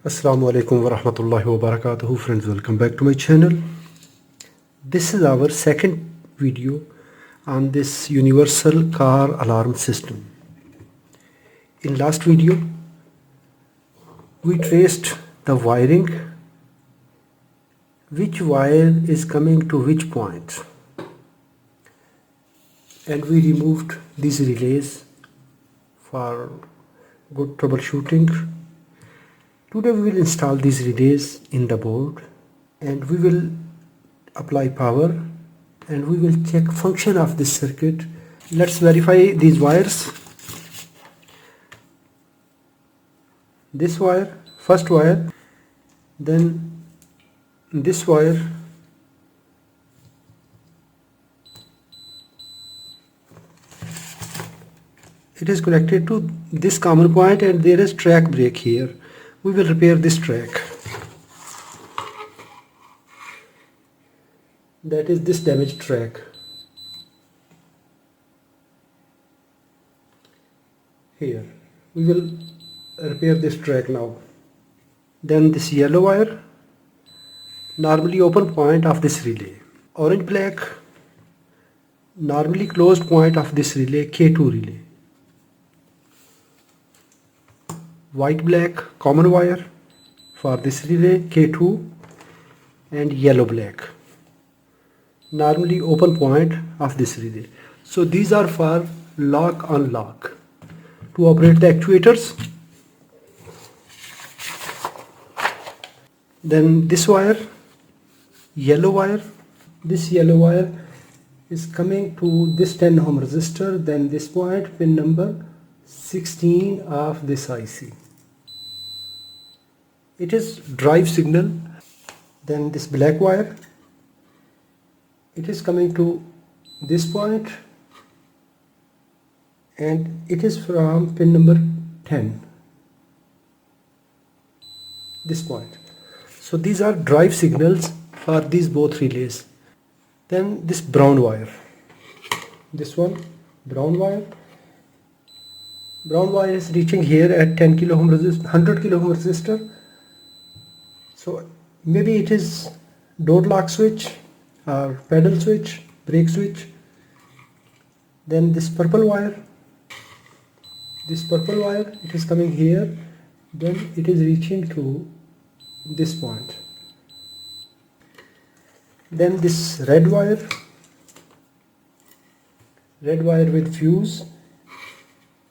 Assalamu alaikum wa rahmatullahi wa barakatuhu, friends. Welcome back to my channel. This is our second video on this universal car alarm system. In last video we traced the wiring, which wire is coming to which point, and we removed these relays for good troubleshooting. Today we will install these relays in the board and we will apply power and we will check function of this circuit. Let's verify these wires. This wire, first wire, then this wire, it is connected to this common point and there is track break here. We will repair this track. That is this damaged track. Here we will repair this track now. Then this yellow wire, normally open point of this relay. Orange black, normally closed point of this relay, K2 relay. White black common wire for this relay, K2, and yellow black, normally open point of this relay. So these are for lock unlock to operate the actuators. Then this wire, yellow wire, this yellow wire is coming to this 10 ohm resistor, then this point, pin number 16 of this IC. It is drive signal. Then this black wire, it is coming to this point and it is from pin number 10, this point. So these are drive signals for these both relays. Then this brown wire, this one, brown wire is reaching here at 10 kilo ohm resistor, 100 kilo ohm resistor. So maybe it is door lock switch or pedal switch, brake switch. Then this purple wire, it is coming here, then it is reaching to this point. Then this red wire with fuse,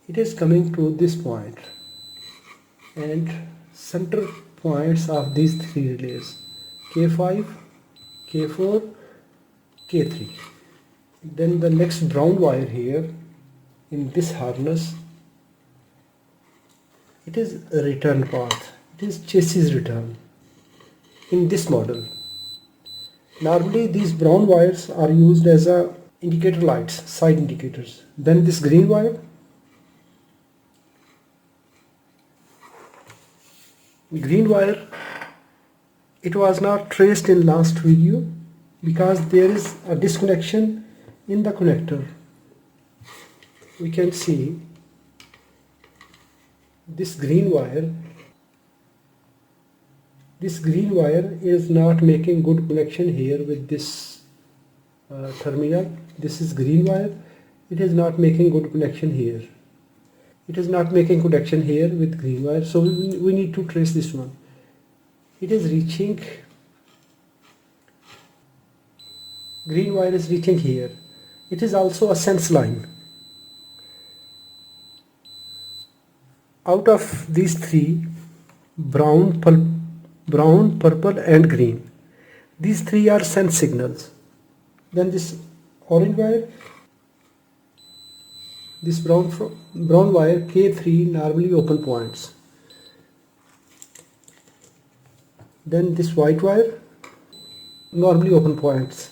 it is coming to this point, and center points of these three relays, K5, K4, K3. Then the next brown wire here in this harness, it is a return path, it is chassis return in this model. Normally these brown wires are used as a indicator lights, side indicators. Then this green wire, it was not traced in last video because there is a disconnection in the connector. We can see this green wire is not making good connection here with this terminal. This is green wire, it is not making good connection here. It is not making connection here with green wire, so we need to trace this one. It is reaching, green wire is reaching here. It is also a sense line. Out of these three, brown, purple and green, these three are sense signals. Then this orange wire, this brown wire, K3, normally open points. Then this white wire, normally open points.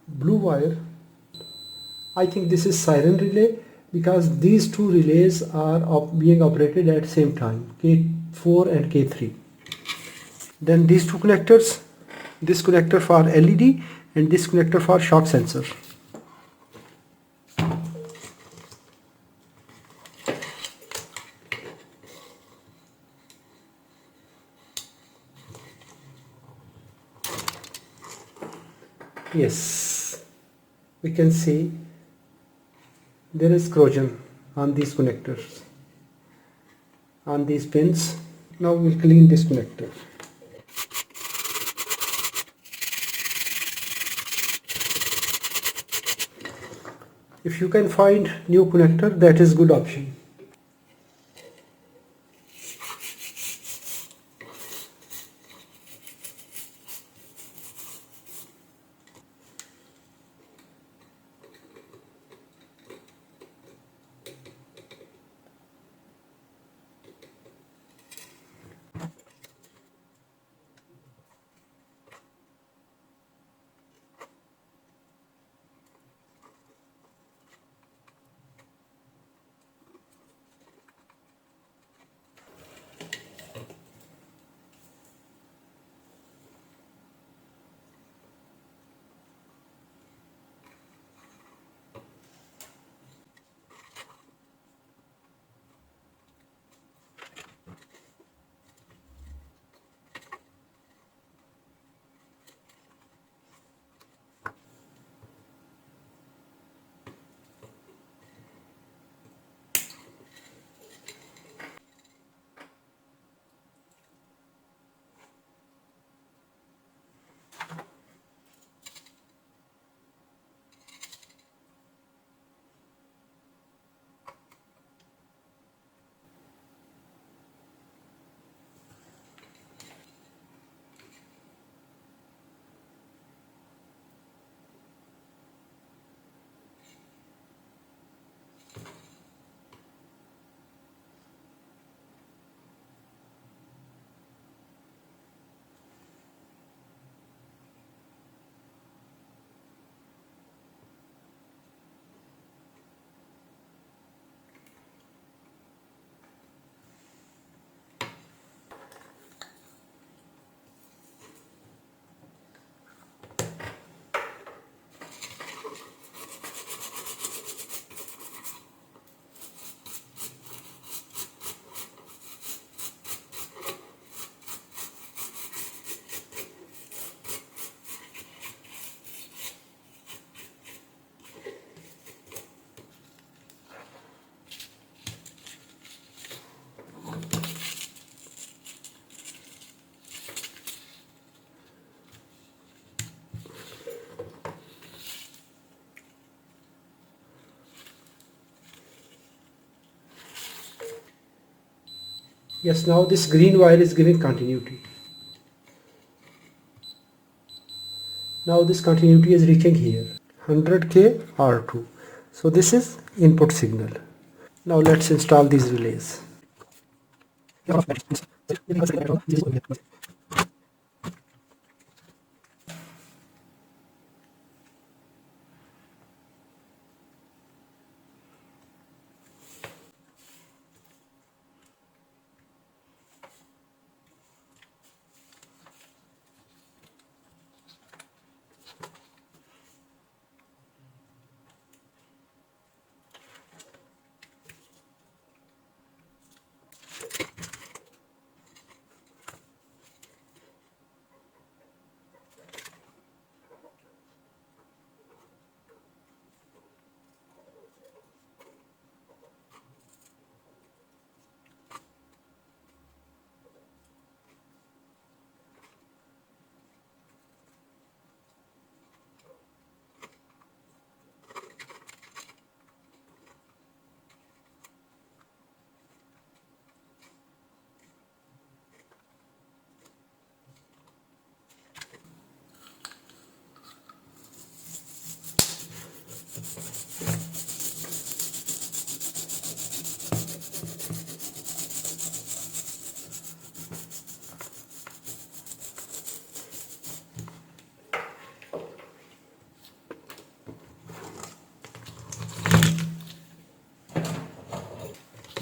Blue wire, I think this is siren relay because these two relays are being operated at same time, K4 and K3. Then these two connectors, this connector for LED and this connector for shock sensor. Yes, we can see there is corrosion on these connectors, on these pins. Now we'll clean this connector. If you can find new connector, that is good option. Yes, now this green wire is giving continuity. Now this continuity is reaching here, 100K R2. So this is input signal. Now let's install these relays.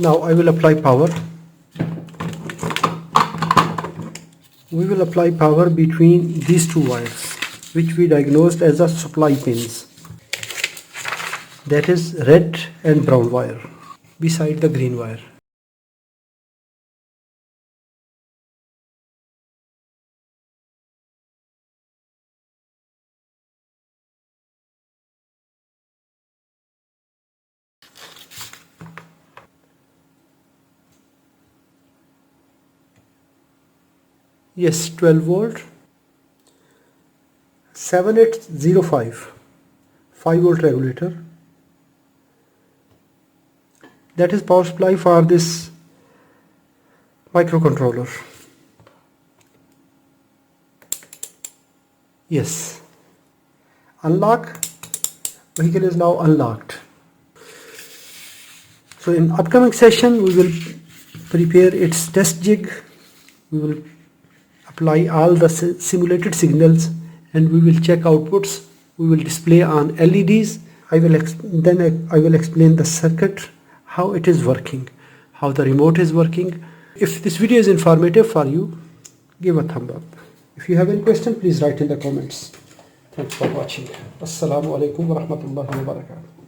Now I will apply power. We will apply power between these two wires, which we diagnosed as the supply pins. That is red and brown wire beside the green wire. Yes, 12 volt. 7805 5 volt regulator. That is power supply for this microcontroller. Yes. Unlock. Vehicle is now unlocked. So in upcoming session we will prepare its test jig. We will apply all the simulated signals and we will check outputs. We will display on LEDs. I will explain the circuit, how it is working, how the remote is working. If this video is informative for you, give a thumb up. If you have any question, please write in the comments. Thanks for watching. Assalamu alaikum wa rahmatullahi wa barakatuh.